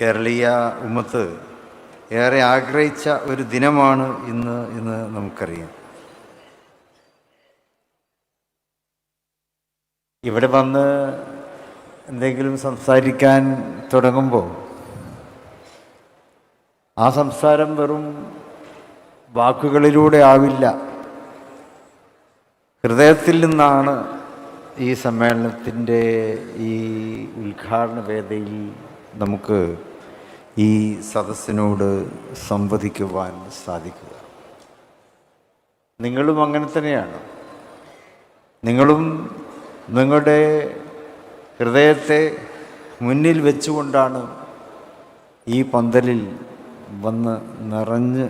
കേരളീയ ഉമ്മത്ത് ഏറെ ആഗ്രഹിച്ച ഒരു ദിനമാണ് ഇന്ന് നമുക്കറിയാം. ഇവിടെ വന്ന് എന്തെങ്കിലും സംസാരിക്കാൻ തുടങ്ങുമ്പോൾ ആ സംസാരം വെറും വാക്കുകളിലൂടെ ആവില്ല, ഹൃദയത്തിൽ നിന്നാണ് ഈ സമ്മേളനത്തിൻ്റെ ഈ ഉദ്ഘാടന വേദിയിൽ നമുക്ക് ഈ സദസ്സിനോട് സംവദിക്കുവാൻ സാധിക്കുക. നിങ്ങളും അങ്ങനെ തന്നെയാണ്. നിങ്ങളും നിങ്ങളുടെ ഹൃദയത്തെ മുന്നിൽ വെച്ചുകൊണ്ടാണ് ഈ പന്തലിൽ വന്ന് നിറഞ്ഞ്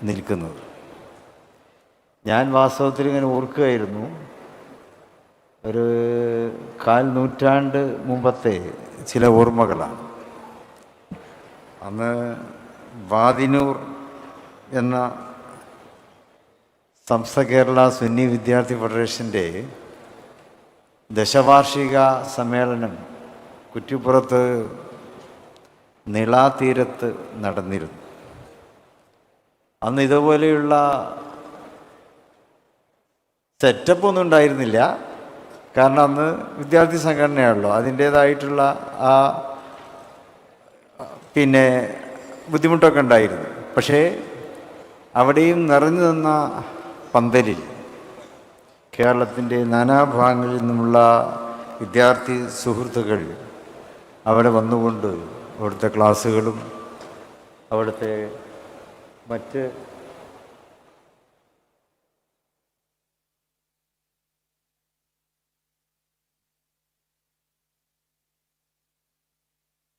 നിൽക്കുന്നത്. ഞാൻ വാസ്തവത്തിൽ ഇങ്ങനെ ഓർക്കുകയായിരുന്നു, ഒരു 4 നൂറ്റാണ്ട് മുമ്പത്തെ ചില ഓർമ്മകളാണ്. അന്ന് വാദിനൂർ എന്ന സമസ്ത കേരള സുന്നി വിദ്യാർത്ഥി ഫെഡറേഷൻ്റെ ദശവാർഷിക സമ്മേളനം കുറ്റിപ്പുറത്ത് നിളാതീരത്ത് നടന്നിരുന്നു. അന്ന് ഇതുപോലെയുള്ള സെറ്റപ്പൊന്നും ഉണ്ടായിരുന്നില്ല. കാരണം അന്ന് വിദ്യാർത്ഥി സംഘടനയാണല്ലോ, അതിൻ്റേതായിട്ടുള്ള ആ ബുദ്ധിമുട്ടൊക്കെ ഉണ്ടായിരുന്നു. പക്ഷേ അവിടെയും നിറഞ്ഞു നിന്ന പന്തലിൽ കേരളത്തിൻ്റെ നാനാഭാഗങ്ങളിൽ നിന്നുമുള്ള വിദ്യാർത്ഥി സുഹൃത്തുക്കൾ അവിടെ വന്നുകൊണ്ട് അവിടുത്തെ ക്ലാസ്സുകളും അവിടുത്തെ മറ്റ്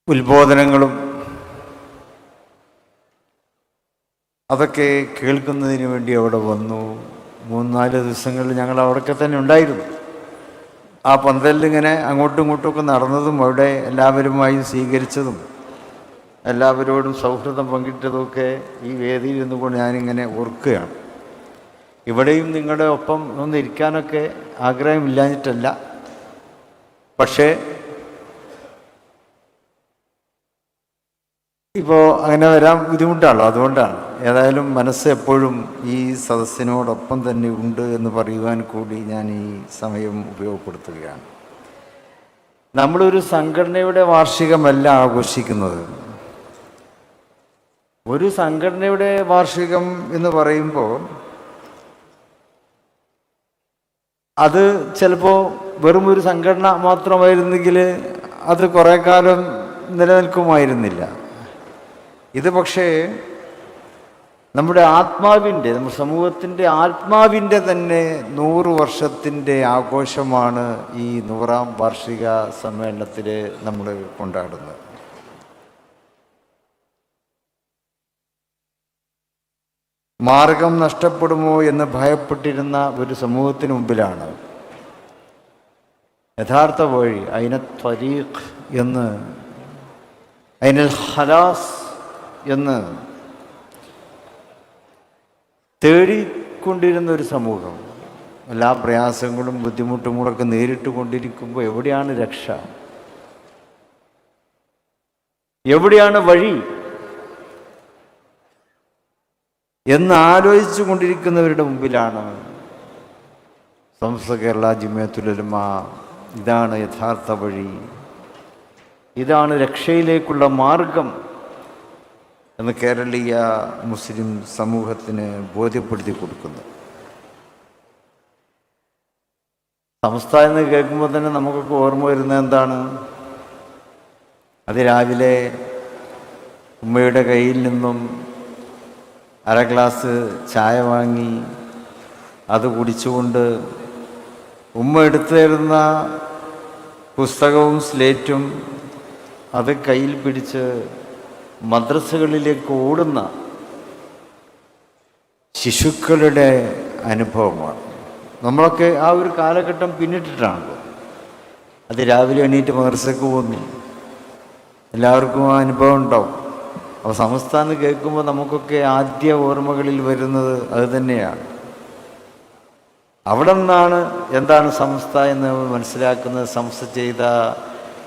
ഉത്ബോധനങ്ങളും അതൊക്കെ കേൾക്കുന്നതിന് വേണ്ടി അവിടെ വന്നു. 3-4 ദിവസങ്ങളിൽ ഞങ്ങൾ അവിടെയൊക്കെ തന്നെ ഉണ്ടായിരുന്നു. ആ പന്തലിലിങ്ങനെ അങ്ങോട്ടും ഇങ്ങോട്ടുമൊക്കെ നടന്നതും അവിടെ എല്ലാവരുമായും സ്വീകരിച്ചതും എല്ലാവരോടും സൗഹൃദം പങ്കിട്ടതുമൊക്കെ ഈ വേദിയിൽ നിന്നുകൊണ്ട് ഞാനിങ്ങനെ ഓർക്കുകയാണ്. ഇവിടെയും നിങ്ങളുടെ ഒപ്പം ഒന്ന് ഇരിക്കാനൊക്കെ ആഗ്രഹമില്ലാഞ്ഞിട്ടല്ല, പക്ഷേ ഇപ്പോൾ അങ്ങനെ വരാൻ ബുദ്ധിമുട്ടാണല്ലോ, അതുകൊണ്ടാണ്. ഏതായാലും മനസ്സ് എപ്പോഴും ഈ സദസ്സിനോടൊപ്പം തന്നെ ഉണ്ട് എന്ന് പറയുവാൻ കൂടി ഞാൻ ഈ സമയം ഉപയോഗപ്പെടുത്തുകയാണ്. നമ്മളൊരു സംഘടനയുടെ വാർഷികമല്ല ആഘോഷിക്കുന്നത്. ഒരു സംഘടനയുടെ വാർഷികം എന്ന് പറയുമ്പോൾ അത് ചിലപ്പോൾ വെറും ഒരു സംഘടന മാത്രമായിരുന്നെങ്കിൽ അത് കുറേ കാലം നിലനിൽക്കുമായിരുന്നില്ല. ഇത് പക്ഷേ നമ്മുടെ ആത്മാവിൻ്റെ, നമ്മുടെ സമൂഹത്തിൻ്റെ ആത്മാവിൻ്റെ തന്നെ 100 വർഷത്തിൻ്റെ ആഘോഷമാണ് ഈ 100ാം വാർഷിക സമ്മേളനത്തിൽ നമ്മൾ കൊണ്ടാടുന്നത്. മാർഗം നഷ്ടപ്പെടുമോ എന്ന് ഭയപ്പെട്ടിരുന്ന ഒരു സമൂഹത്തിന് മുമ്പിലാണ് യഥാർത്ഥ വഴി, അയിന ത്വരീഖ് എന്ന്, അയിനൽ ഖലാസ് എന്ന് തേടിക്കൊണ്ടിരുന്ന ഒരു സമൂഹം എല്ലാ പ്രയാസങ്ങളും ബുദ്ധിമുട്ടുകളൊക്കെ നേരിട്ട് കൊണ്ടിരിക്കുമ്പോൾ എവിടെയാണ് രക്ഷ, എവിടെയാണ് വഴി എന്ന് ആലോചിച്ചു കൊണ്ടിരിക്കുന്നവരുടെ മുമ്പിലാണ് സമസ്ത കേരള ജമിഅത്തുൽ ഉലമ ഇതാണ് യഥാർത്ഥ വഴി, ഇതാണ് രക്ഷയിലേക്കുള്ള മാർഗം എന്ന് കേരളീയ മുസ്ലിം സമൂഹത്തിന് ബോധ്യപ്പെടുത്തി കൊടുക്കുന്നു. സമസ്ത എന്ന് കേൾക്കുമ്പോൾ തന്നെ നമുക്കൊക്കെ ഓർമ്മ വരുന്നത് എന്താണ്? അതിരാവിലെ ഉമ്മയുടെ കയ്യിൽ നിന്നും 1/2 ഗ്ലാസ് ചായ വാങ്ങി അത് കുടിച്ചുകൊണ്ട് ഉമ്മ എടുത്തു തരുന്ന പുസ്തകവും സ്ലേറ്റും അത് കയ്യിൽ പിടിച്ച് മദ്രസകളിലേക്ക് ഓടുന്ന ശിശുക്കളുടെ അനുഭവമാണ്. നമ്മളൊക്കെ ആ ഒരു കാലഘട്ടം പിന്നിട്ടിട്ടാണല്ലോ. അത് രാവിലെ എണീറ്റ് മദ്രസയ്ക്ക് പോകുന്നു, എല്ലാവർക്കും ആ അനുഭവം ഉണ്ടാവും. അപ്പോൾ സമസ്ത എന്ന് കേൾക്കുമ്പോൾ നമുക്കൊക്കെ ആദ്യ ഓർമ്മകളിൽ വരുന്നത് അത് തന്നെയാണ്. അവിടെ നിന്നാണ് എന്താണ് സമസ്ത എന്ന് മനസ്സിലാക്കുന്നത്. സമസ്ത ചെയ്ത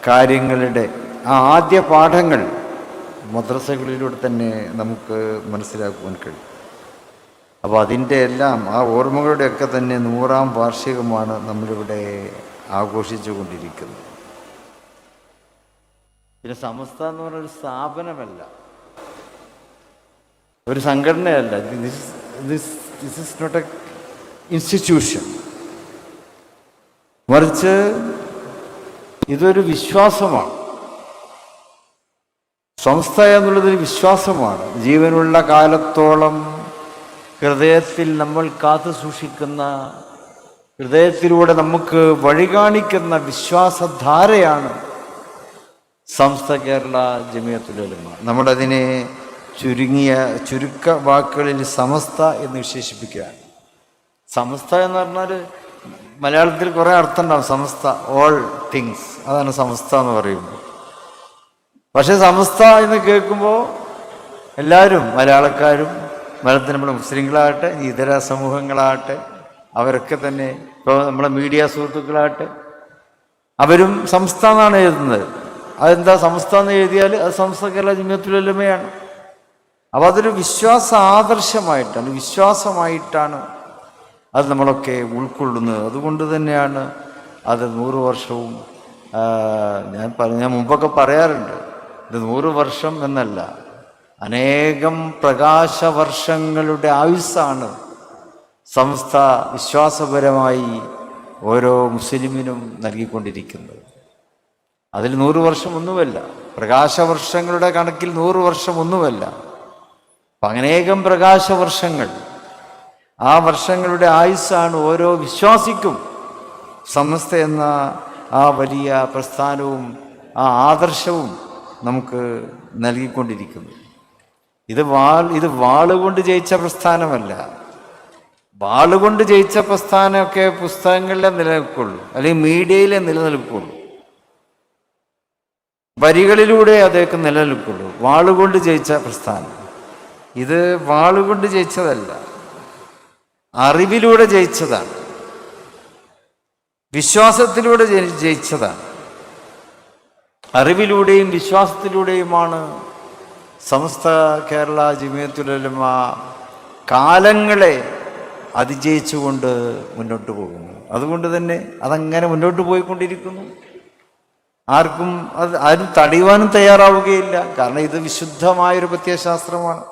കാര്യങ്ങളുടെ ആ ആദ്യ പാഠങ്ങൾ മദ്രസകളിലൂടെ തന്നെ നമുക്ക് മനസ്സിലാക്കുവാൻ കഴിയും. അപ്പോൾ അതിൻ്റെ എല്ലാം ആ ഓർമ്മകളുടെയൊക്കെ തന്നെ 100-ാം വാർഷികമാണ് നമ്മളിവിടെ ആഘോഷിച്ചു കൊണ്ടിരിക്കുന്നത്. പിന്നെ സമസ്ത എന്ന് പറഞ്ഞൊരു സ്ഥാപനമല്ല, ഒരു സംഘടനയല്ല. This is not a institution, മറിച്ച് ഇതൊരു വിശ്വാസമാണ്. സംസ്ഥ എന്നുള്ളതൊരു വിശ്വാസമാണ്. ജീവനുള്ള കാലത്തോളം ഹൃദയത്തിൽ നമ്മൾ കാത്തു സൂക്ഷിക്കുന്ന, ഹൃദയത്തിലൂടെ നമുക്ക് വഴി കാണിക്കുന്ന വിശ്വാസധാരയാണ് സംസ്ഥ കേരള ജമിയത്തുൽ ഉലമ. നമ്മളതിനെ ചുരുക്ക വാക്കുകളിൽ സമസ്ത എന്ന് വിശേഷിപ്പിക്കുകയാണ്. സമസ്ത എന്ന് പറഞ്ഞാൽ മലയാളത്തിൽ കുറേ അർത്ഥം ഉണ്ടാവും. സമസ്ത, ഓൾ തിങ്സ്, അതാണ് സമസ്ത എന്ന് പറയുമ്പോൾ. പക്ഷെ സമസ്ത എന്ന് കേൾക്കുമ്പോൾ എല്ലാവരും, മലയാളക്കാരും, മലയാളത്തിൽ നമ്മുടെ മുസ്ലിങ്ങളാകട്ടെ, ഇതര സമൂഹങ്ങളാകട്ടെ, അവരൊക്കെ തന്നെ, ഇപ്പോൾ നമ്മളെ മീഡിയ സുഹൃത്തുക്കളാകട്ടെ, അവരും സംസ്ഥ എന്നാണ് എഴുതുന്നത്. അതെന്താ സംസ്ഥ എന്ന് എഴുതിയാൽ അത് സംസ്ഥ കേരള ജമിയത്തുൽ ഉലമയാണ്. അപ്പോൾ അതൊരു വിശ്വാസ ആദർശമായിട്ടാണ്, വിശ്വാസമായിട്ടാണ് അത് നമ്മളൊക്കെ ഉൾക്കൊള്ളുന്നത്. അതുകൊണ്ട് തന്നെയാണ് അത് 100 വർഷവും. ഞാൻ മുമ്പൊക്കെ പറയാറുണ്ട്, ഇത് 100 വർഷം എന്നല്ല, അനേകം പ്രകാശവർഷങ്ങളുടെ ആയുസ്സാണ് സംസ്ഥ വിശ്വാസപരമായി ഓരോ മുസ്ലിമിനും നൽകിക്കൊണ്ടിരിക്കുന്നത്. അതിൽ 100 വർഷം ഒന്നുമല്ല, പ്രകാശവർഷങ്ങളുടെ കണക്കിൽ 100 വർഷം ഒന്നുമല്ല. അപ്പം അനേകം പ്രകാശവർഷങ്ങൾ, ആ വർഷങ്ങളുടെ ആയുസ്സാണ് ഓരോ വിശ്വാസിക്കും സമസ്ത എന്ന ആ വലിയ പ്രസ്ഥാനവും ആ ആദർശവും നമുക്ക് നൽകിക്കൊണ്ടിരിക്കുന്നു. ഇത് വാളുകൊണ്ട് ജയിച്ച പ്രസ്ഥാനമല്ല. വാളുകൊണ്ട് ജയിച്ച പ്രസ്ഥാനമൊക്കെ പുസ്തകങ്ങളിലെ നിലനിൽക്കുള്ളൂ, അല്ലെങ്കിൽ മീഡിയയിലെ നിലനിൽക്കുള്ളൂ, വരികളിലൂടെ അതൊക്കെ നിലനിൽക്കുള്ളൂ. വാളുകൊണ്ട് ജയിച്ച പ്രസ്ഥാനം ഇത് വാളുകൊണ്ട് ജയിച്ചതല്ല, അറിവിലൂടെ ജയിച്ചതാണ്, വിശ്വാസത്തിലൂടെ ജയിച്ചതാണ്. അറിവിലൂടെയും വിശ്വാസത്തിലൂടെയുമാണ് സമസ്ത കേരള ജമിയത്തുൽ ഉലമ കാലങ്ങളെ അതിജയിച്ചുകൊണ്ട് മുന്നോട്ട് പോകുന്നു. അതുകൊണ്ട് തന്നെ അതങ്ങനെ മുന്നോട്ട് പോയിക്കൊണ്ടിരിക്കുന്നു. ആരും തടയുവാനും തയ്യാറാവുകയില്ല. കാരണം ഇത് വിശുദ്ധമായൊരു പ്രത്യയശാസ്ത്രമാണ്.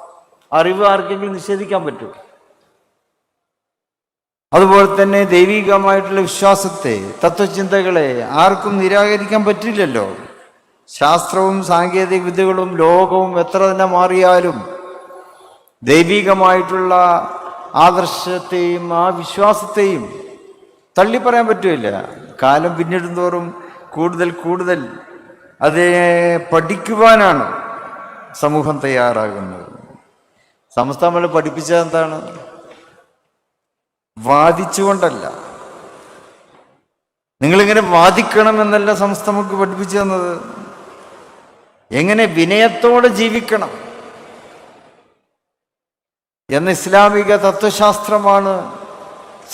അറിവ് ആർക്കെങ്കിലും നിഷേധിക്കാൻ പറ്റും? അതുപോലെ തന്നെ ദൈവികമായിട്ടുള്ള വിശ്വാസത്തെ, തത്വചിന്തകളെ ആർക്കും നിരാകരിക്കാൻ പറ്റില്ലല്ലോ. ശാസ്ത്രവും സാങ്കേതിക വിദ്യകളും ലോകവും എത്ര തന്നെ മാറിയാലും ദൈവികമായിട്ടുള്ള ആദർശത്തെയും ആ വിശ്വാസത്തെയും തള്ളിപ്പറയാൻ പറ്റില്ല. കാലം പിന്നിടുന്തോറും കൂടുതൽ അതിനെ പഠിക്കുവാനാണ് സമൂഹം തയ്യാറാകുന്നത്. സമസ്ത നമ്മൾ പഠിപ്പിച്ചത് എന്താണ്? വാദിച്ചുകൊണ്ടല്ല. നിങ്ങളിങ്ങനെ വാദിക്കണമെന്നല്ല സമസ്ത നമുക്ക് പഠിപ്പിച്ചു തന്നത്. എങ്ങനെ വിനയത്തോടെ ജീവിക്കണം എന്ന ഇസ്ലാമിക തത്വശാസ്ത്രമാണ്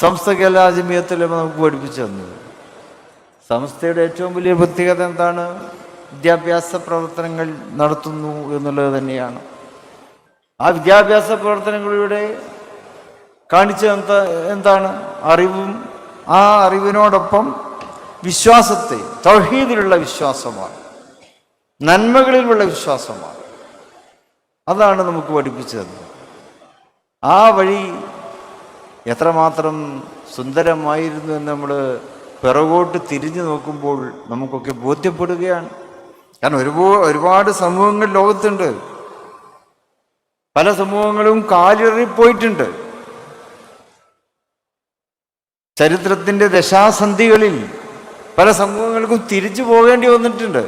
സമസ്ത കേരള ജമിയത്തുൽ ഉലമ നമുക്ക് പഠിപ്പിച്ചു തന്നത്. സംസ്ഥയുടെ ഏറ്റവും വലിയ പ്രത്യേകത എന്താണ്? വിദ്യാഭ്യാസ പ്രവർത്തനങ്ങൾ നടത്തുന്നു എന്നുള്ളത് തന്നെയാണ്. ആ വിദ്യാഭ്യാസ പ്രവർത്തനങ്ങളിലൂടെ കാണിച്ചത് എന്താണ്? അറിവും ആ അറിവിനോടൊപ്പം വിശ്വാസത്തെ, തൗഹീദിലുള്ള വിശ്വാസമാണ്, നന്മകളിലുള്ള വിശ്വാസമാണ്. അതാണ് നമുക്ക് പഠിപ്പിച്ചത്. ആ വഴി എത്രമാത്രം സുന്ദരമായിരുന്നു എന്ന് നമ്മൾ പിറകോട്ട് തിരിഞ്ഞു നോക്കുമ്പോൾ നമുക്കൊക്കെ ബോധ്യപ്പെടുകയാണ്. കാരണം ഒരുപാട് സമൂഹങ്ങൾ ലോകത്തുണ്ട്. പല സമൂഹങ്ങളും കാലിറങ്ങിപ്പോയിട്ടുണ്ട്. ചരിത്രത്തിൻ്റെ ദശാസന്ധികളിൽ പല സമൂഹങ്ങൾക്കും തിരിച്ചു പോകേണ്ടി വന്നിട്ടുണ്ട്.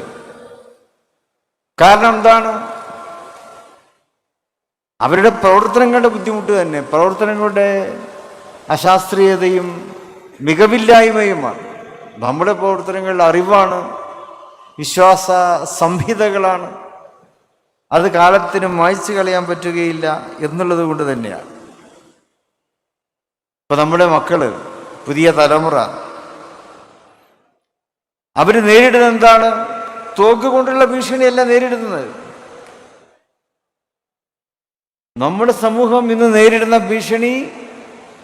കാരണം എന്താണ്? അവരുടെ പ്രവർത്തനങ്ങളുടെ ബുദ്ധിമുട്ട് തന്നെ, പ്രവർത്തനങ്ങളുടെ അശാസ്ത്രീയതയും മികവില്ലായ്മയുമാണ്. നമ്മുടെ പ്രവർത്തനങ്ങളിൽ അറിവാണ്, വിശ്വാസ സംഹിതകളാണ്. അത് കാലത്തിന് മായ്ച്ചു കളയാൻ പറ്റുകയില്ല എന്നുള്ളത് കൊണ്ട് തന്നെയാണ്. ഇപ്പം നമ്മുടെ മക്കള്, പുതിയ തലമുറ, അവർ നേരിടുന്നത് എന്താണ്? തോക്ക് കൊണ്ടുള്ള ഭീഷണിയല്ല നേരിടുന്നത്. നമ്മുടെ സമൂഹം ഇന്ന് നേരിടുന്ന ഭീഷണി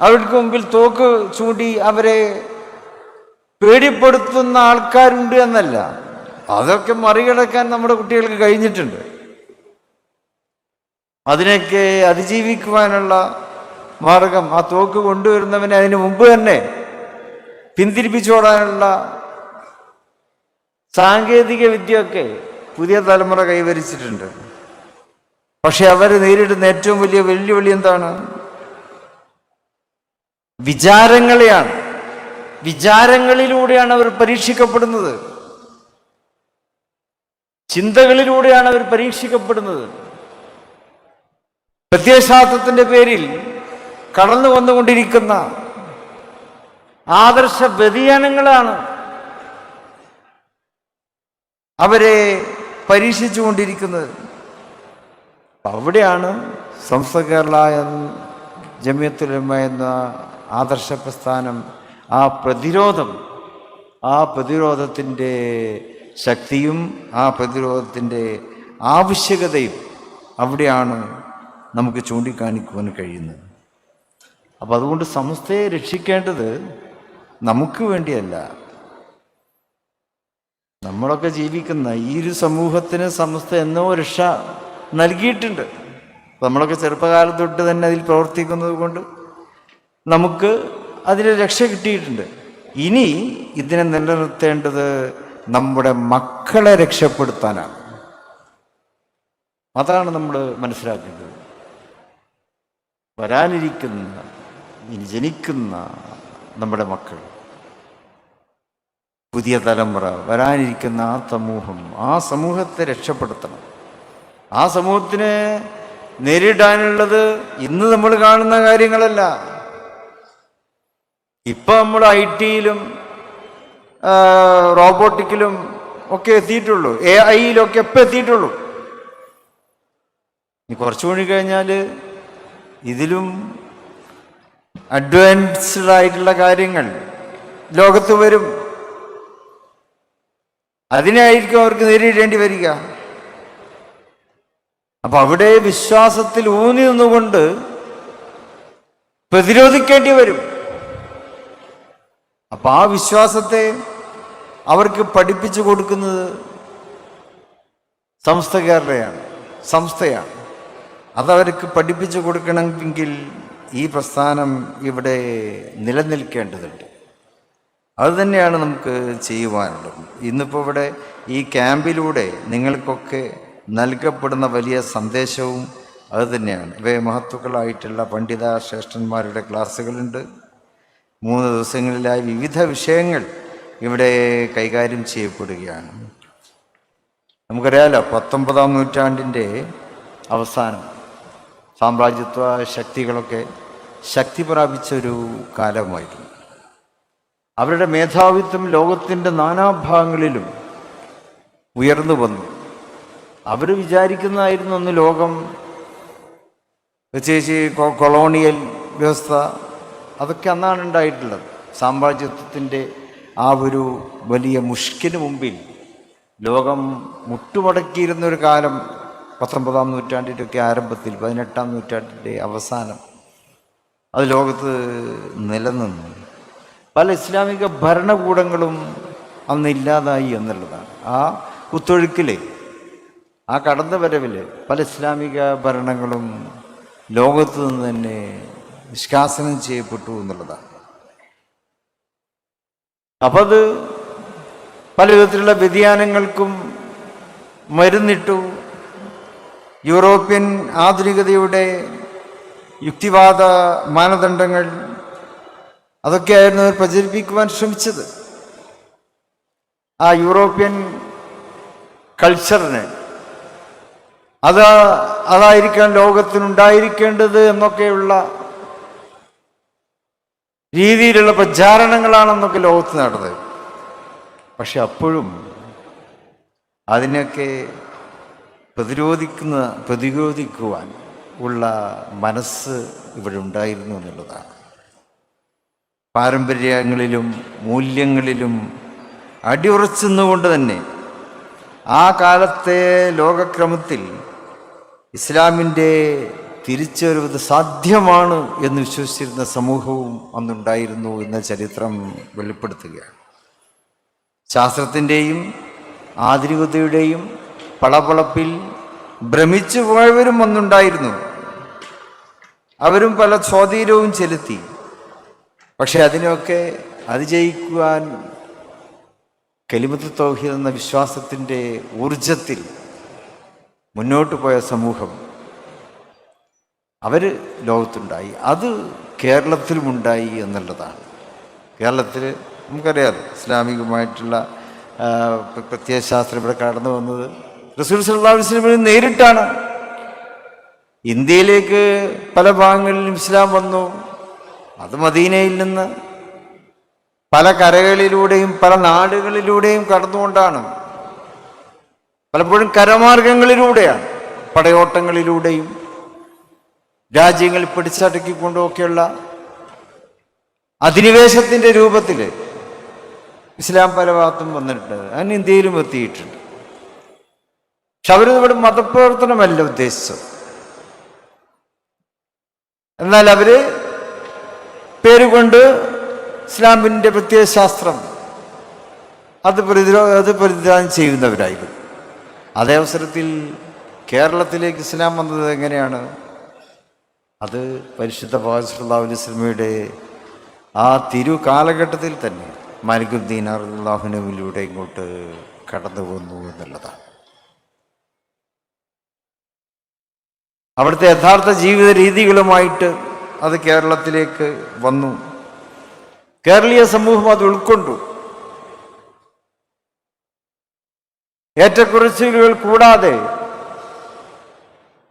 അവർക്ക് മുമ്പിൽ തോക്ക് ചൂണ്ടി അവരെ പേടിപ്പെടുത്തുന്ന ആൾക്കാരുണ്ട് എന്നല്ല, അതൊക്കെ മറികടക്കാൻ നമ്മുടെ കുട്ടികൾക്ക് കഴിഞ്ഞിട്ടുണ്ട്. അതിനൊക്കെ അതിജീവിക്കുവാനുള്ള മാർഗം ആ തോക്ക് കൊണ്ടുവരുന്നവനെ അതിനു മുമ്പ് തന്നെ പിന്തിരിപ്പിച്ചോടാനുള്ള സാങ്കേതിക വിദ്യയൊക്കെ പുതിയ തലമുറ കൈവരിച്ചിട്ടുണ്ട്. പക്ഷെ അവർ നേരിടുന്ന ഏറ്റവും വലിയ വെല്ലുവിളി എന്താണ്? വിചാരങ്ങളെയാണ്. വിചാരങ്ങളിലൂടെയാണ് അവർ പരീക്ഷിക്കപ്പെടുന്നത്, ചിന്തകളിലൂടെയാണ് അവർ പരീക്ഷിക്കപ്പെടുന്നത്. പ്രത്യയശാസ്ത്രത്തിന്റെ പേരിൽ കടന്നു വന്നുകൊണ്ടിരിക്കുന്ന ആദർശ വ്യതിയാനങ്ങളാണ് അവരെ പരീക്ഷിച്ചുകൊണ്ടിരിക്കുന്നത്. അവിടെയാണ് സമസ്ത കേരള ജമിയത്തുൽ ഉലമ എന്ന ആദർശ പ്രസ്ഥാനം, ആ പ്രതിരോധത്തിൻ്റെ ശക്തിയും ആ പ്രതിരോധത്തിൻ്റെ ആവശ്യകതയും അവിടെയാണ് നമുക്ക് ചൂണ്ടിക്കാണിക്കുവാൻ കഴിയുന്നത്. അപ്പം അതുകൊണ്ട് സമസ്തയെ രക്ഷിക്കേണ്ടത് നമുക്ക് വേണ്ടിയല്ല. നമ്മളൊക്കെ ജീവിക്കുന്ന ഈ ഒരു സമൂഹത്തിന് സമസ്ത എന്നോ രക്ഷ നൽകിയിട്ടുണ്ട്. നമ്മളൊക്കെ ചെറുപ്പകാലം തൊട്ട് തന്നെ അതിൽ പ്രവർത്തിക്കുന്നത് കൊണ്ട് നമുക്ക് അതിന് രക്ഷ കിട്ടിയിട്ടുണ്ട്. ഇനി ഇതിനെ നിലനിർത്തേണ്ടത് നമ്മുടെ മക്കളെ രക്ഷപ്പെടുത്താനാണ്. അതാണ് നമ്മൾ മനസ്സിലാക്കേണ്ടത്. വരാനിരിക്കുന്ന, ഇനി ജനിക്കുന്ന നമ്മുടെ മക്കൾ, പുതിയ തലമുറ, വരാനിരിക്കുന്ന ആ സമൂഹം, ആ സമൂഹത്തെ രക്ഷപ്പെടുത്തണം. ആ സമൂഹത്തിനെ നേരിടാനുള്ളത് ഇന്ന് നമ്മൾ കാണുന്ന കാര്യങ്ങളല്ല. ഇപ്പം നമ്മൾ IT-യിലും റോബോട്ടിക്കിലും ഒക്കെ എത്തിയിട്ടുള്ളൂ, AI-യിലൊക്കെ എപ്പോൾ എത്തിയിട്ടുള്ളൂ. ഇനി കുറച്ചുകൂടി കഴിഞ്ഞാൽ ഇതിലും അഡ്വാൻസ്ഡ് ആയിട്ടുള്ള കാര്യങ്ങൾ ലോകത്ത് വരും. അതിനായിരിക്കും അവർക്ക് നേരിടേണ്ടി വരിക. അപ്പൊ അവിടെ വിശ്വാസത്തിൽ ഊന്നി നിന്നുകൊണ്ട് പ്രതിരോധിക്കേണ്ടി വരും. അപ്പൊ ആ വിശ്വാസത്തെ അവർക്ക് പഠിപ്പിച്ചു കൊടുക്കുന്നത് സംസ്ഥയാണ്. അതവർക്ക് പഠിപ്പിച്ചു കൊടുക്കണമെങ്കിൽ ഈ പ്രസ്ഥാനം ഇവിടെ നിലനിൽക്കേണ്ടതുണ്ട്. അതുതന്നെയാണ് നമുക്ക് ചെയ്യുവാനുള്ളത്. ഇന്നിപ്പോൾ ഇവിടെ ഈ ക്യാമ്പിലൂടെ നിങ്ങൾക്കൊക്കെ നൽകപ്പെടുന്ന വലിയ സന്ദേശവും അതുതന്നെയാണ്. ഇവയെ മഹത്തുക്കളായിട്ടുള്ള പണ്ഡിത ശ്രേഷ്ഠന്മാരുടെ ക്ലാസ്സുകളുണ്ട്. 3 ദിവസങ്ങളിലായി വിവിധ വിഷയങ്ങൾ ഇവിടെ കൈകാര്യം ചെയ്യപ്പെടുകയാണ്. നമുക്കറിയാലോ, 19-ാം നൂറ്റാണ്ടിൻ്റെ അവസാനം സാമ്രാജ്യത്വ ശക്തികളൊക്കെ ശക്തി പ്രാപിച്ചൊരു കാലമായിരുന്നു. അവരുടെ മേധാവിത്വം ലോകത്തിൻ്റെ നാനാഭാഗങ്ങളിലും ഉയർന്നു വന്നു. അവർ വിചാരിക്കുന്നതായിരുന്നു അന്ന് ലോകം, പ്രത്യേകിച്ച് കൊളോണിയൽ വ്യവസ്ഥ, അതൊക്കെ അന്നാണ് ഉണ്ടായിട്ടുള്ളത്. സാമ്രാജ്യത്വത്തിൻ്റെ ആ ഒരു വലിയ മുഷ്കിന് മുമ്പിൽ ലോകം മുട്ടുമടക്കിയിരുന്നൊരു കാലം 19-ാം നൂറ്റാണ്ടിൻ്റെയൊക്കെ ആരംഭത്തിൽ, 18-ാം നൂറ്റാണ്ടിൻ്റെ അവസാനം അത് ലോകത്ത് നിലനിന്നു. പല ഇസ്ലാമിക ഭരണകൂടങ്ങളും അന്ന് ഇല്ലാതായി എന്നുള്ളതാണ്. ആ കുത്തൊഴുക്കിൽ, ആ കടന്നുവരവിൽ പല ഇസ്ലാമിക ഭരണങ്ങളും ലോകത്ത് നിന്ന് തന്നെ നിഷ്കാസനം ചെയ്യപ്പെട്ടു എന്നുള്ളതാണ്. അപ്പം അത് പല വിധത്തിലുള്ള വ്യതിയാനങ്ങൾക്കും മരുന്നിട്ടു. യൂറോപ്യൻ ആധുനികതയുടെ യുക്തിവാദ മാനദണ്ഡങ്ങൾ അതൊക്കെയായിരുന്നു അവർ പ്രചരിപ്പിക്കുവാൻ ശ്രമിച്ചത്. ആ യൂറോപ്യൻ കൾച്ചറിന് അതായിരിക്കാൻ ലോകത്തിനുണ്ടായിരിക്കേണ്ടത് എന്നൊക്കെയുള്ള രീതിയിലുള്ള പ്രചാരണങ്ങളാണെന്നൊക്കെ ലോകത്ത് നടന്നത്. പക്ഷെ അപ്പോഴും അതിനൊക്കെ പ്രതിരോധിക്കുവാൻ ഉള്ള മനസ്സ് ഇവിടെ ഉണ്ടായിരുന്നു എന്നുള്ളതാണ്. പാരമ്പര്യങ്ങളിലും മൂല്യങ്ങളിലും അടിയുറച്ചുന്നുകൊണ്ട് തന്നെ ആ കാലത്തെ ലോകക്രമത്തിൽ ഇസ്ലാമിൻ്റെ തിരിച്ചുവരവ് സാധ്യമാണ് എന്ന് വിശ്വസിച്ചിരുന്ന സമൂഹവും അന്നുണ്ടായിരുന്നു എന്ന ചരിത്രം വെളിപ്പെടുത്തുകയാണ്. ശാസ്ത്രത്തിൻ്റെയും ആധുനികതയുടെയും പളപളപ്പിൽ ഭ്രമിച്ചു പോയവരും അന്നുണ്ടായിരുന്നു. അവരും പല സ്വാധീനവും ചെലുത്തി. പക്ഷെ അതിനൊക്കെ അതിജയിക്കുവാൻ കലിമത്ത് തൗഹീദ് എന്ന വിശ്വാസത്തിൻ്റെ ഊർജത്തിൽ മുന്നോട്ട് പോയ സമൂഹം അവർ ലോകത്തുണ്ടായി. അത് കേരളത്തിലുമുണ്ടായി എന്നുള്ളതാണ്. കേരളത്തിൽ നമുക്കറിയാം ഇസ്ലാമികമായിട്ടുള്ള പ്രത്യയശാസ്ത്രം ഇവിടെ കടന്നു വന്നത് റസൂൽ സല്ലല്ലാഹു അലൈഹി വസല്ലം നേരിട്ടാണ്. ഇന്ത്യയിലേക്ക് പല ഭാഗങ്ങളിലും ഇസ്ലാം വന്നു. അത് മദീനയിൽ നിന്ന് പല കരകളിലൂടെയും പല നാടുകളിലൂടെയും കടന്നുകൊണ്ടാണ്. പലപ്പോഴും കരമാർഗങ്ങളിലൂടെയാണ്, പടയോട്ടങ്ങളിലൂടെയും രാജ്യങ്ങൾ പിടിച്ചടക്കിക്കൊണ്ടുമൊക്കെയുള്ള അധിനിവേശത്തിൻ്റെ രൂപത്തിൽ ഇസ്ലാം പല ഭാഗത്തും വന്നിട്ടുണ്ട്. അങ്ങനെ ഇന്ത്യയിലും എത്തിയിട്ടുണ്ട്. പക്ഷെ അവരിവിടെ മതപ്രവർത്തനമല്ല ഉദ്ദേശിച്ചത്. എന്നാൽ അവര് പേരുകൊണ്ട് ഇസ്ലാമിൻ്റെ പ്രത്യയശാസ്ത്രം അത് പ്രതിദാനം ചെയ്യുന്നവരായിരുന്നു. അതേ അവസരത്തിൽ കേരളത്തിലേക്ക് ഇസ്ലാം വന്നത് എങ്ങനെയാണ്? അത് പരിശുദ്ധ പ്രവാചകൻ സല്ലല്ലാഹു അലൈഹി വസല്ലമയുടെ ആ തിരു കാലഘട്ടത്തിൽ തന്നെ മാലിക്കുൽ ദീനാർ റളിയല്ലാഹു അൻഹുവിലൂടെ ഇങ്ങോട്ട് കടന്നു വന്നു എന്നുള്ളതാണ്. അവിടുത്തെ യഥാർത്ഥ ജീവിത രീതികളുമായിട്ട് അത് കേരളത്തിലേക്ക് വന്നു. കേരളീയ സമൂഹം അത് ഉൾക്കൊണ്ടു. ഏറ്റക്കുറച്ചിലുകൾ കൂടാതെ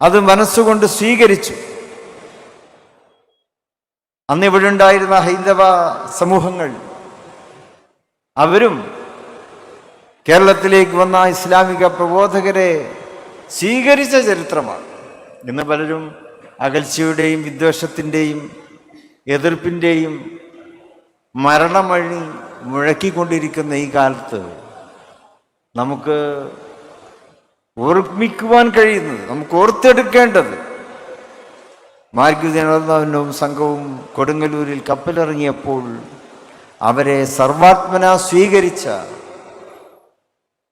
അത് മനസ്സുകൊണ്ട് സ്വീകരിച്ചു. അന്ന് ഇവിടെ ഉണ്ടായിരുന്ന ഹൈന്ദവ സമൂഹങ്ങൾ അവരും കേരളത്തിലേക്ക് വന്ന ഇസ്ലാമിക പ്രബോധകരെ സ്വീകരിച്ച ചരിത്രമാണ്. ഇന്ന് പലരും അകൽച്ചയുടെയും വിദ്വേഷത്തിൻ്റെയും എതിർപ്പിൻ്റെയും മരണമഴി മുഴക്കിക്കൊണ്ടിരിക്കുന്ന ഈ കാലത്ത് നമുക്ക് ഓർമ്മിക്കുവാൻ കഴിയുന്നത്, നമുക്ക് ഓർത്തെടുക്കേണ്ടത് മാലിക്കുദ്ദീനും സംഘവും കൊടുങ്ങല്ലൂരിൽ കപ്പലിറങ്ങിയപ്പോൾ അവരെ സർവാത്മന സ്വീകരിച്ച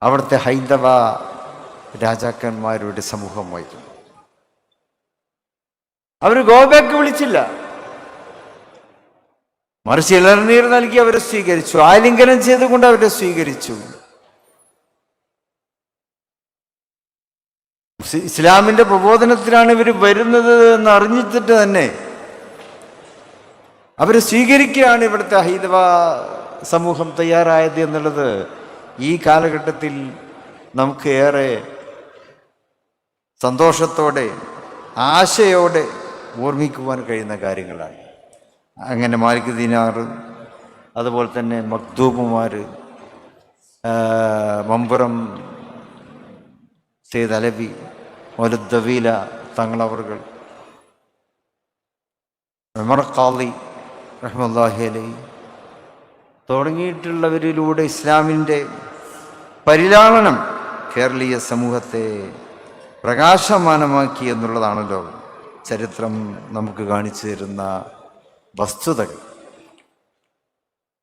അവിടുത്തെ ഹൈന്ദവ രാജാക്കന്മാരുടെ സമൂഹമായിരുന്നു. അവർ ഗോബാക്ക് വിളിച്ചില്ല, മറിച്ച് ഇളനീർ നൽകി അവരെ സ്വീകരിച്ചു. ആലിംഗനം ചെയ്തുകൊണ്ട് അവരെ സ്വീകരിച്ചു. ഇസ്ലാമിന്റെ പ്രബോധനത്തിലാണ് ഇവർ വരുന്നത് എന്ന് അറിഞ്ഞിട്ട് തന്നെ അവരെ സ്വീകരിക്കുകയാണ് ഇവിടുത്തെ ഹൈന്ദവ സമൂഹം തയ്യാറായത് എന്നുള്ളത് ഈ കാലഘട്ടത്തിൽ നമുക്ക് ഏറെ സന്തോഷത്തോടെ ആശയോടെ ഓർമ്മിക്കുവാൻ കഴിയുന്ന കാര്യങ്ങളാണ്. അങ്ങനെ മാലിക് ദീനാർ, അതുപോലെ തന്നെ മക്തൂമുമാർ, മമ്പുറം സെയ്ദ് അലവി, മൗലദ്ദവീല തങ്ങളവറുകൾ, ഉമർ ഖാളി റഹ്മത്തുള്ളാഹി അലൈഹി തുടങ്ങിയിട്ടുള്ളവരിലൂടെ ഇസ്ലാമിൻ്റെ പരിലാളനം കേരളീയ സമൂഹത്തെ പ്രകാശമാനമാക്കി എന്നുള്ളതാണല്ലോ ചരിത്രം നമുക്ക് കാണിച്ചു തരുന്ന വസ്തുതകൾ.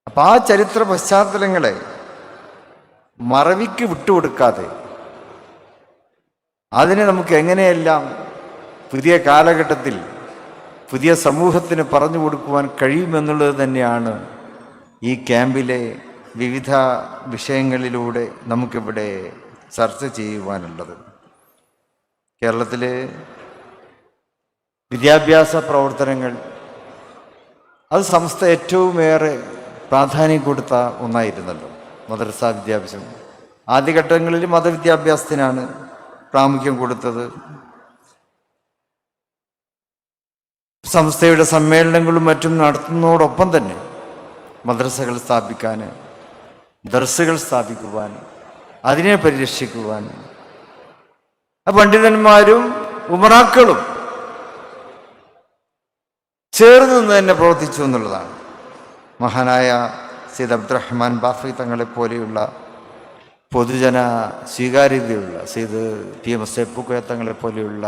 അപ്പം ആ ചരിത്ര പശ്ചാത്തലങ്ങളെ മറവിക്ക് വിട്ടുകൊടുക്കാതെ അതിനെ നമുക്ക് എങ്ങനെയെല്ലാം പുതിയ കാലഘട്ടത്തിൽ പുതിയ സമൂഹത്തിന് പറഞ്ഞു കൊടുക്കുവാൻ കഴിയുമെന്നുള്ളത് തന്നെയാണ് ഈ ക്യാമ്പിലെ വിവിധ വിഷയങ്ങളിലൂടെ നമുക്കിവിടെ ചർച്ച ചെയ്യുവാനുള്ളത്. കേരളത്തിലെ വിദ്യാഭ്യാസ പ്രവർത്തനങ്ങൾ അത് സംസ്ഥ ഏറ്റവുമേറെ പ്രാധാന്യം കൊടുത്ത ഒന്നായിരുന്നല്ലോ മദ്രസ വിദ്യാഭ്യാസം. ആദ്യഘട്ടങ്ങളിൽ മതവിദ്യാഭ്യാസത്തിനാണ് പ്രാമുഖ്യം കൊടുത്തത്. സംസ്ഥയുടെ സമ്മേളനങ്ങളും മറ്റും നടത്തുന്നതോടൊപ്പം തന്നെ മദ്രസകൾ സ്ഥാപിക്കാൻ, ദർസുകൾ സ്ഥാപിക്കുവാൻ, അതിനെ പരിരക്ഷിക്കുവാൻ പണ്ഡിതന്മാരും ഉമറാക്കളും ചേർന്ന് നിന്ന് തന്നെ പ്രവർത്തിച്ചു എന്നുള്ളതാണ്. മഹാനായ സയ്യിദ് അബ്ദുറഹ്മാൻ ബാഫി തങ്ങളെപ്പോലെയുള്ള പൊതുജന സ്വീകാര്യതയുള്ള സയ്യിദ് PMS തങ്ങളെപ്പോലെയുള്ള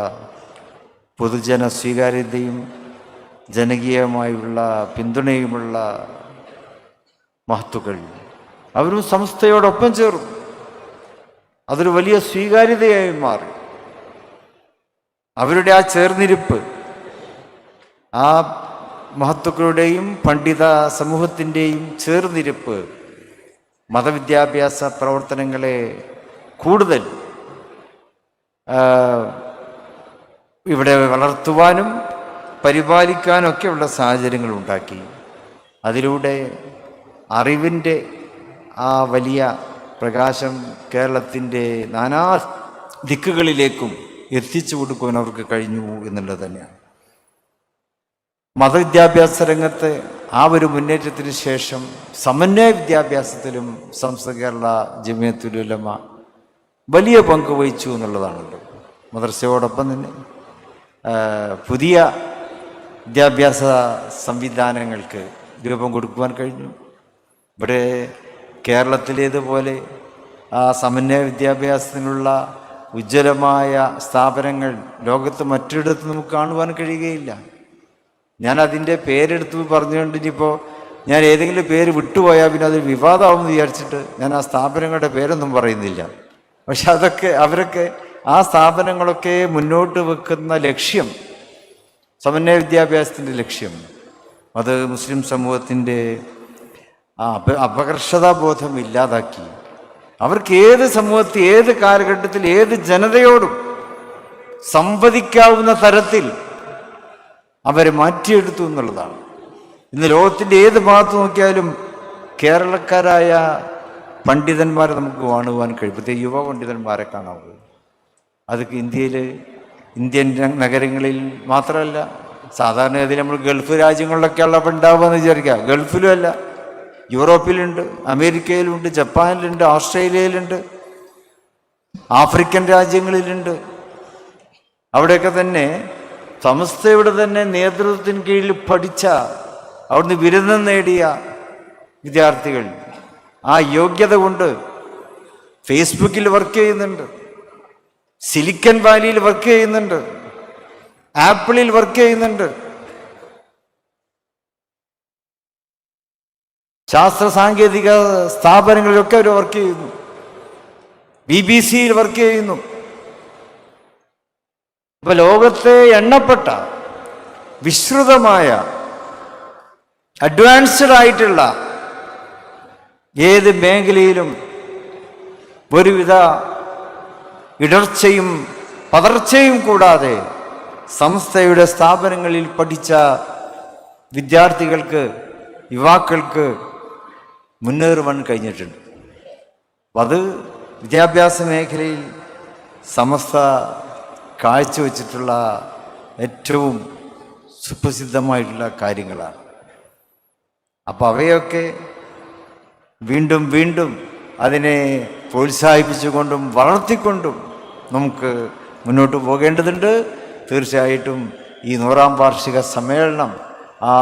പൊതുജന സ്വീകാര്യതയും ജനകീയമായുള്ള പിന്തുണയുമുള്ള മഹത്തുക്കൾ അവരും സംസ്ഥയോടൊപ്പം ചേർന്നു. അതൊരു വലിയ സ്വീകാര്യതയായി മാറി. അവരുടെ ആ ചേർന്നിരിപ്പ് ആ മഹത്തുക്കളുടെയും പണ്ഡിത സമൂഹത്തിൻ്റെയും ചേർന്നിരിപ്പ് മതവിദ്യാഭ്യാസ പ്രവർത്തനങ്ങളെ കൂടുതൽ ഇവിടെ വളർത്തുവാനും പരിപാലിക്കാനൊക്കെയുള്ള സാഹചര്യങ്ങൾ ഉണ്ടാക്കി. അതിലൂടെ അറിവിൻ്റെ ആ വലിയ പ്രകാശം കേരളത്തിൻ്റെ നാനാ ദിക്കുകളിലേക്കും എത്തിച്ചു കൊടുക്കുവാൻ അവർക്ക് കഴിഞ്ഞു എന്നുള്ളത് തന്നെയാണ്. മതവിദ്യാഭ്യാസ രംഗത്ത് ആ ഒരു മുന്നേറ്റത്തിന് ശേഷം സമന്വയ വിദ്യാഭ്യാസത്തിലും സംസ്ഥ കേരള ജമിയത്തുൽ ഉലമ വലിയ പങ്ക് വഹിച്ചു എന്നുള്ളതാണല്ലോ. മദ്രസയോടൊപ്പം തന്നെ പുതിയ വിദ്യാഭ്യാസ സംവിധാനങ്ങൾക്ക് രൂപം കൊടുക്കുവാൻ കഴിഞ്ഞു. ഇവിടെ കേരളത്തിലേതുപോലെ ആ സമന്വയ വിദ്യാഭ്യാസത്തിനുള്ള ഉജ്ജ്വലമായ സ്ഥാപനങ്ങൾ ലോകത്ത് മറ്റൊരിടത്ത് നമുക്ക് കാണുവാൻ കഴിയുകയില്ല. ഞാൻ അതിൻ്റെ പേരെടുത്ത് പറഞ്ഞുകൊണ്ട് ഇനിയിപ്പോൾ ഞാൻ ഏതെങ്കിലും പേര് വിട്ടുപോയാൽ പിന്നെ അത് വിവാദമാകുമെന്ന് വിചാരിച്ചിട്ട് ഞാൻ ആ സ്ഥാപനങ്ങളുടെ പേരൊന്നും പറയുന്നില്ല. പക്ഷെ അവരൊക്കെ ആ സ്ഥാപനങ്ങളൊക്കെ മുന്നോട്ട് വെക്കുന്ന ലക്ഷ്യം, സമന്വയ വിദ്യാഭ്യാസത്തിൻ്റെ ലക്ഷ്യം, അത് മുസ്ലിം സമൂഹത്തിൻ്റെ അപകർഷതാബോധം ഇല്ലാതാക്കി അവർക്ക് ഏത് സമൂഹത്തിൽ ഏത് കാലഘട്ടത്തിൽ ഏത് ജനതയോടും സംവദിക്കാവുന്ന തരത്തിൽ അവരെ മാറ്റിയെടുത്തു എന്നുള്ളതാണ്. ഇന്ന് ലോകത്തിൻ്റെ ഏത് ഭാഗത്ത് നോക്കിയാലും കേരളക്കാരായ പണ്ഡിതന്മാരെ നമുക്ക് കാണുവാൻ കഴിയും. പ്രത്യേക യുവ പണ്ഡിതന്മാരെ കാണാവൂ. അതൊക്കെ ഇന്ത്യൻ നഗരങ്ങളിൽ മാത്രമല്ല, സാധാരണ ഇതിൽ നമ്മൾ ഗൾഫ് രാജ്യങ്ങളിലൊക്കെയുള്ള ഉണ്ടാവുകയെന്ന് വിചാരിക്കുക. ഗൾഫിലും അല്ല, യൂറോപ്പിലുണ്ട്, അമേരിക്കയിലുണ്ട്, ജപ്പാനിലുണ്ട്, ഓസ്ട്രേലിയയിലുണ്ട്, ആഫ്രിക്കൻ രാജ്യങ്ങളിലുണ്ട്. അവിടെയൊക്കെ തന്നെ സമസ്തയുടെ തന്നെ നേതൃത്വത്തിന് കീഴിൽ പഠിച്ച, അവിടുന്ന് ബിരുദം നേടിയ വിദ്യാർത്ഥികൾ ആ യോഗ്യത കൊണ്ട് ഫേസ്ബുക്കിൽ വർക്ക് ചെയ്യുന്നുണ്ട്, സിലിക്കൺ വാലിയിൽ വർക്ക് ചെയ്യുന്നുണ്ട്, ആപ്പിളിൽ വർക്ക് ചെയ്യുന്നുണ്ട്, ശാസ്ത്ര സാങ്കേതിക സ്ഥാപനങ്ങളിലൊക്കെ അവർ വർക്ക് ചെയ്യുന്നു, BBC-യിൽ വർക്ക് ചെയ്യുന്നു. ഇപ്പൊ ലോകത്തെ എണ്ണപ്പെട്ട വിശ്രുതമായ അഡ്വാൻസ്ഡ് ആയിട്ടുള്ള ഏത് മേഖലയിലും ഒരുവിധ ഇടർച്ചയും പതർച്ചയും കൂടാതെ സംസ്ഥയുടെ സ്ഥാപനങ്ങളിൽ പഠിച്ച വിദ്യാർത്ഥികൾക്ക്, യുവാക്കൾക്ക് മുന്നേറുവാൻ കഴിഞ്ഞിട്ടുണ്ട്. അത് വിദ്യാഭ്യാസ മേഖലയിൽ സമസ്ത കാഴ്ചവെച്ചിട്ടുള്ള ഏറ്റവും സുപ്രസിദ്ധമായിട്ടുള്ള കാര്യങ്ങളാണ്. അപ്പോൾ അവയൊക്കെ വീണ്ടും വീണ്ടും അതിനെ പ്രോത്സാഹിപ്പിച്ചുകൊണ്ടും വളർത്തിക്കൊണ്ടും നമുക്ക് മുന്നോട്ട് പോകേണ്ടതുണ്ട്. തീർച്ചയായിട്ടും ഈ 100ാം വാർഷിക സമ്മേളനം ആ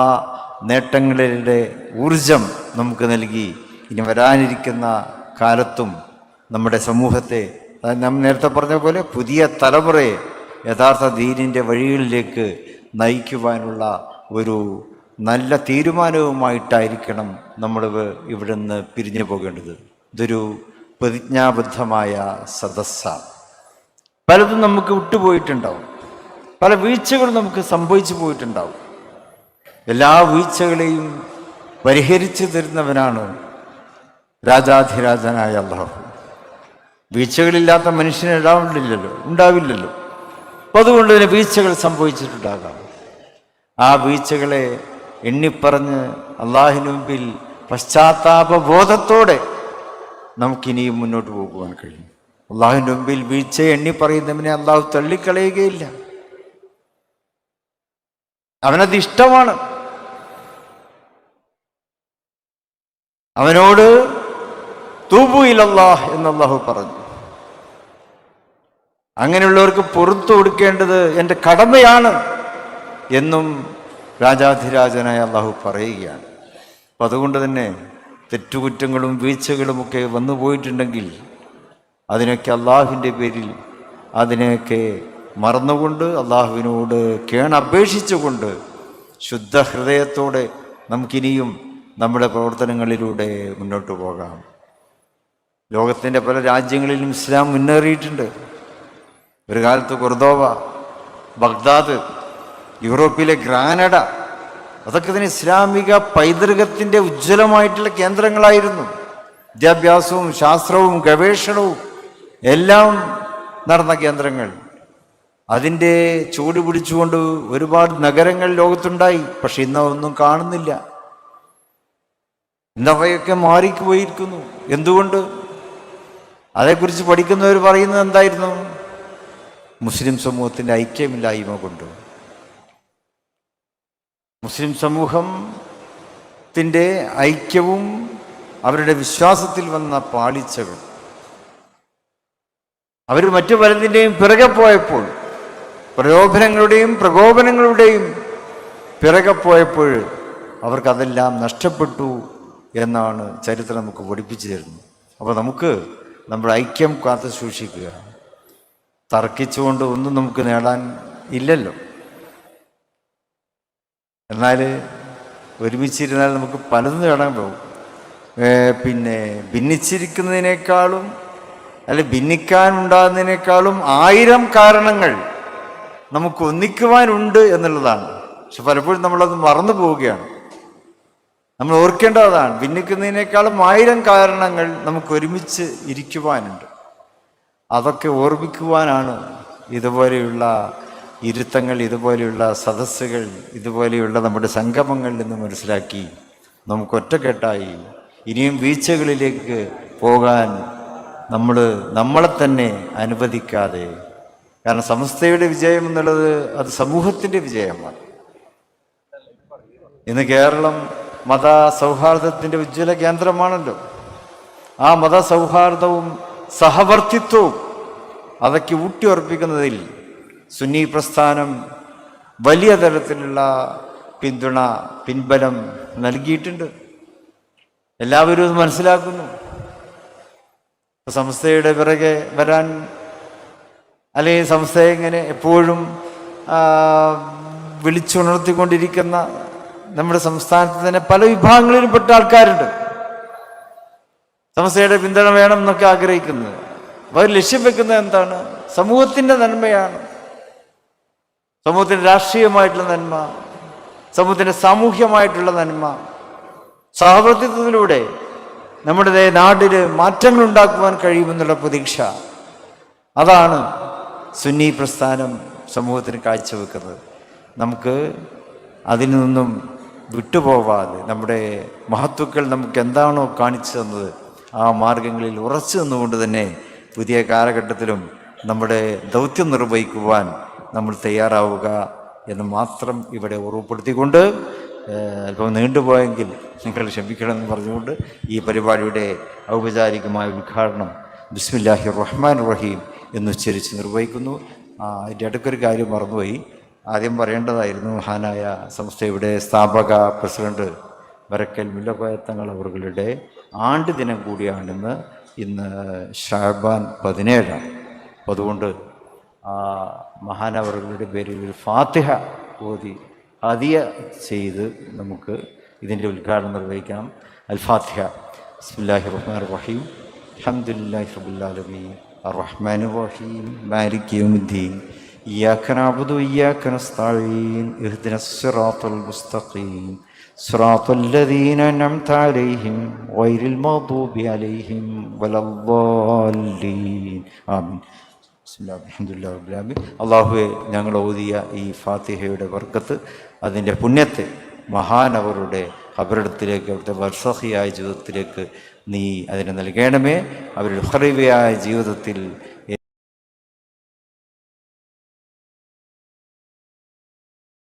നേട്ടങ്ങളുടെ ഊർജം നമുക്ക് നൽകി ഇനി വരാനിരിക്കുന്ന കാലത്തും നമ്മുടെ സമൂഹത്തെ, നാം നേരത്തെ പറഞ്ഞ പോലെ പുതിയ തലമുറയെ യഥാർത്ഥ ദീനിൻ്റെ വഴികളിലേക്ക് നയിക്കുവാനുള്ള ഒരു നല്ല തീരുമാനവുമായിട്ടായിരിക്കണം നമ്മൾ ഇവിടുന്ന് പിരിഞ്ഞു പോകേണ്ടത്. ഇതൊരു പ്രതിജ്ഞാബദ്ധമായ സദസ്സാണ്. പലതും നമുക്ക് വിട്ടുപോയിട്ടുണ്ടാവും, പല വീഴ്ചകളും നമുക്ക് സംഭവിച്ചു പോയിട്ടുണ്ടാവും. എല്ലാ വീഴ്ചകളെയും പരിഹരിച്ചു തരുന്നവനാണ് രാജാധിരാജനായ അല്ലാഹു. വീഴ്ചകളില്ലാത്ത മനുഷ്യന് ഉണ്ടാവില്ലല്ലോ. അപ്പോൾ അതുകൊണ്ട് തന്നെ വീഴ്ചകൾ സംഭവിച്ചിട്ടുണ്ടാകാം. ആ വീഴ്ചകളെ എണ്ണിപ്പറഞ്ഞ് അള്ളാഹിന് മുമ്പിൽ പശ്ചാത്താപബോധത്തോടെ നമുക്കിനിയും മുന്നോട്ട് പോകുവാൻ കഴിയും. അള്ളാഹുവിൻ്റെ മുമ്പിൽ വീഴ്ച എണ്ണിപ്പറയുന്നവനെ അള്ളാഹു തള്ളിക്കളയുകയില്ല. അവനത് ഇഷ്ടമാണ്. അവനോട് തൂബു ഇലല്ലാഹ് എന്ന് അള്ളാഹു പറഞ്ഞു. അങ്ങനെയുള്ളവർക്ക് പുറത്തു കൊടുക്കേണ്ടത് എൻ്റെ കടമയാണ് എന്നും രാജാധിരാജനായ അള്ളാഹു പറയുകയാണ്. അപ്പം അതുകൊണ്ട് തന്നെ തെറ്റുകുറ്റങ്ങളും വീഴ്ചകളുമൊക്കെ വന്നു പോയിട്ടുണ്ടെങ്കിൽ അതിനൊക്കെ അള്ളാഹുവിൻ്റെ പേരിൽ അതിനെയൊക്കെ മറന്നുകൊണ്ട് അള്ളാഹുവിനോട് കേണപേക്ഷിച്ചുകൊണ്ട് ശുദ്ധ ഹൃദയത്തോടെ നമുക്കിനിയും നമ്മുടെ പ്രവർത്തനങ്ങളിലൂടെ മുന്നോട്ട് പോകാം. ലോകത്തിൻ്റെ പല രാജ്യങ്ങളിലും ഇസ്ലാം മുന്നേറിയിട്ടുണ്ട്. ഒരു കാലത്ത് കൊർദോവ, ബഗ്ദാദ്, യൂറോപ്പിലെ ഗ്രാനഡ, അതൊക്കെ തന്നെ ഇസ്ലാമിക പൈതൃകത്തിൻ്റെ ഉജ്ജ്വലമായിട്ടുള്ള കേന്ദ്രങ്ങളായിരുന്നു. വിദ്യാഭ്യാസവും ശാസ്ത്രവും ഗവേഷണവും എല്ലാം നടന്ന കേന്ദ്രങ്ങൾ. അതിൻ്റെ ചൂട് പിടിച്ചുകൊണ്ട് ഒരുപാട് നഗരങ്ങൾ ലോകത്തുണ്ടായി. പക്ഷെ ഇന്നൊന്നും കാണുന്നില്ല. ഇന്നവയൊക്കെ മാറിപ്പോയിരിക്കുന്നു. എന്തുകൊണ്ട്? അതേക്കുറിച്ച് പഠിക്കുന്നവർ പറയുന്നത് എന്തായിരുന്നു? മുസ്ലിം സമൂഹത്തിൻ്റെ ഐക്യമില്ലായ്മ കൊണ്ട്. മുസ്ലിം സമൂഹത്തിൻ്റെ ഐക്യവും അവരുടെ വിശ്വാസത്തിൽ വന്ന പാളിച്ചകൾ, അവർ മറ്റു പലതിൻ്റെയും പിറകെ പോയപ്പോൾ, പ്രകോപനങ്ങളുടെയും പിറകെ പോയപ്പോൾ അവർക്കതെല്ലാം നഷ്ടപ്പെട്ടു എന്നാണ് ചരിത്രം നമുക്ക് പഠിപ്പിച്ചു തരുന്നത്. അപ്പോൾ നമുക്ക് നമ്മുടെ ഐക്യം കാത്തു സൂക്ഷിക്കുക. തർക്കിച്ചുകൊണ്ട് ഒന്നും നമുക്ക് നേടാൻ ഇല്ലല്ലോ. എന്നാൽ ഒരുമിച്ചിരുന്നാൽ നമുക്ക് പലതും നേടാൻ പോകും. പിന്നെ ഭിന്നിച്ചിരിക്കുന്നതിനേക്കാളും ഭിന്നിക്കാനുണ്ടാകുന്നതിനേക്കാളും 1000 കാരണങ്ങൾ നമുക്ക് ഒന്നിക്കുവാനുണ്ട് എന്നുള്ളതാണ്. പക്ഷെ പലപ്പോഴും നമ്മളത് മറന്നു പോവുകയാണ്. നമ്മൾ ഓർക്കേണ്ടതാണ്, ഭിന്നിക്കുന്നതിനേക്കാളും 1000 കാരണങ്ങൾ നമുക്ക് ഒരുമിച്ച് ഇരിക്കുവാനുണ്ട്. അതൊക്കെ ഓർമ്മിക്കുവാനാണ് ഇതുപോലെയുള്ള ഇരുത്തങ്ങൾ, ഇതുപോലെയുള്ള സദസ്സുകൾ, ഇതുപോലെയുള്ള നമ്മുടെ സംഗമങ്ങളിൽ നിന്ന് മനസ്സിലാക്കി നമുക്ക് ഒറ്റക്കെട്ടായി ഇനിയും വീഴ്ചകളിലേക്ക് പോകാൻ നമ്മളെ തന്നെ അനുവദിക്കാതെ. കാരണം സമസ്തയുടെ വിജയം എന്നുള്ളത് അത് സമൂഹത്തിൻ്റെ വിജയമാണ്. ഇന്ന് കേരളം മത സൗഹാർദ്ദത്തിൻ്റെ ഉജ്ജ്വല കേന്ദ്രമാണല്ലോ. ആ മതസൗഹാർദ്ദവും സഹവർത്തിത്വവും അതൊക്കെ ഊട്ടിയുറപ്പിക്കുന്നതിൽ സുന്നി പ്രസ്ഥാനം വലിയ തരത്തിലുള്ള പിൻബലം നൽകിയിട്ടുണ്ട്. എല്ലാവരും ഇത് മനസ്സിലാക്കുന്നു. സംസ്ഥയുടെ പിറകെ വരാൻ, അല്ലെങ്കിൽ സംസ്ഥയെ ഇങ്ങനെ എപ്പോഴും വിളിച്ചുണർത്തിക്കൊണ്ടിരിക്കുന്ന നമ്മുടെ സംസ്ഥാനത്ത് തന്നെ പല വിഭാഗങ്ങളിലും പെട്ട ആൾക്കാരുണ്ട്. സംസ്ഥയുടെ പിന്തുണ വേണം എന്നൊക്കെ ആഗ്രഹിക്കുന്നത്. അവർ ലക്ഷ്യം വെക്കുന്നത് എന്താണ്? സമൂഹത്തിൻ്റെ നന്മയാണ്. സമൂഹത്തിൻ്റെ രാഷ്ട്രീയമായിട്ടുള്ള നന്മ, സമൂഹത്തിൻ്റെ സാമൂഹ്യമായിട്ടുള്ള നന്മ. സഹവർത്തിത്വത്തിലൂടെ നമ്മുടെ നാടിൽ മാറ്റങ്ങൾ ഉണ്ടാക്കുവാൻ കഴിയുമെന്നുള്ള പ്രതീക്ഷ, അതാണ് സുന്നി പ്രസ്ഥാനം സമൂഹത്തിന് കാഴ്ചവെക്കുന്നത്. നമുക്ക് അതിൽ നിന്നും വിട്ടുപോവാതെ നമ്മുടെ മഹത്തുക്കൾ നമുക്ക് എന്താണോ കാണിച്ചു തന്നത് ആ മാർഗങ്ങളിൽ ഉറച്ചു നിന്നുകൊണ്ട് തന്നെ പുതിയ കാലഘട്ടത്തിലും നമ്മുടെ ദൗത്യം നിർവഹിക്കുവാൻ നമ്മൾ തയ്യാറാവുക എന്ന് മാത്രം ഇവിടെ ഓർമ്മപ്പെടുത്തിക്കൊണ്ട്, അല്പം നീണ്ടുപോയെങ്കിൽ നിങ്ങൾ ക്ഷമിക്കണമെന്ന് പറഞ്ഞുകൊണ്ട് ഈ പരിപാടിയുടെ ഔപചാരികമായ ഉദ്ഘാടനം ബിസ്മില്ലാഹിർ റഹ്മാൻ റഹീം എന്നുച്ചരിച്ച് നിർവഹിക്കുന്നു. അതിൻ്റെ ഇടയ്ക്കൊരു കാര്യം മറന്നുപോയി, ആദ്യം പറയേണ്ടതായിരുന്നു. മഹാനായ സംസ്ഥയുടെ സ്ഥാപക പ്രസിഡന്റ് വരക്കൽ മുല്ലക്കോയത്തങ്ങൾ അവരുടെ ആണ്ട് ദിനം കൂടിയാണെന്ന്. ഇന്ന് ഷഅബാൻ 17. അപ്പോൾ അതുകൊണ്ട് മഹാനവറുകളുടെ പേരിൽ ഒരു ഫാത്തിഹ ഓതി ഹദിയ ചെയ്ത് നമുക്ക് ഇതിൻ്റെ ഉദ്ഘാടനം നിർവഹിക്കാം. അൽ ഫാത്തിഹ. ബിസ്മില്ലാഹിർ റഹ്മാനിർ റഹീം. അൽഹംദുലില്ലാഹി റബ്ബിൽ ആലമീൻ അർറഹ്മാനിർ റഹീം മാലികി യൗമിദ്ദീൻ ഇയ്യാക നഅ്ബുദു വഇയ്യാക നസ്തഈൻ ഇഹ്ദിനസ് സിറാത്തൽ മുസ്തഖീം സിറാത്തൽ ലദീന അൻഅംത അലൈഹിം ഗൈറിൽ മഗ്ദൂബി അലൈഹിം വലദ്ദാല്ലീൻ. ആമീൻ. അല്ലാഹുവേ, ഞങ്ങൾ ഓതിയ ഈ ഫാത്തിഹയുടെ ബർക്കത്ത്, അതിൻ്റെ പുണ്യത്തെ മഹാനവറുടെ ഖബറിടത്തിലേക്ക്, അവിടുത്തെ ബർസഖിയായ ജീവിതത്തിലേക്ക് നീ അതിനെ നൽകണമേ. അവരുടെ ഖറീബിയായ ജീവിതത്തിൽ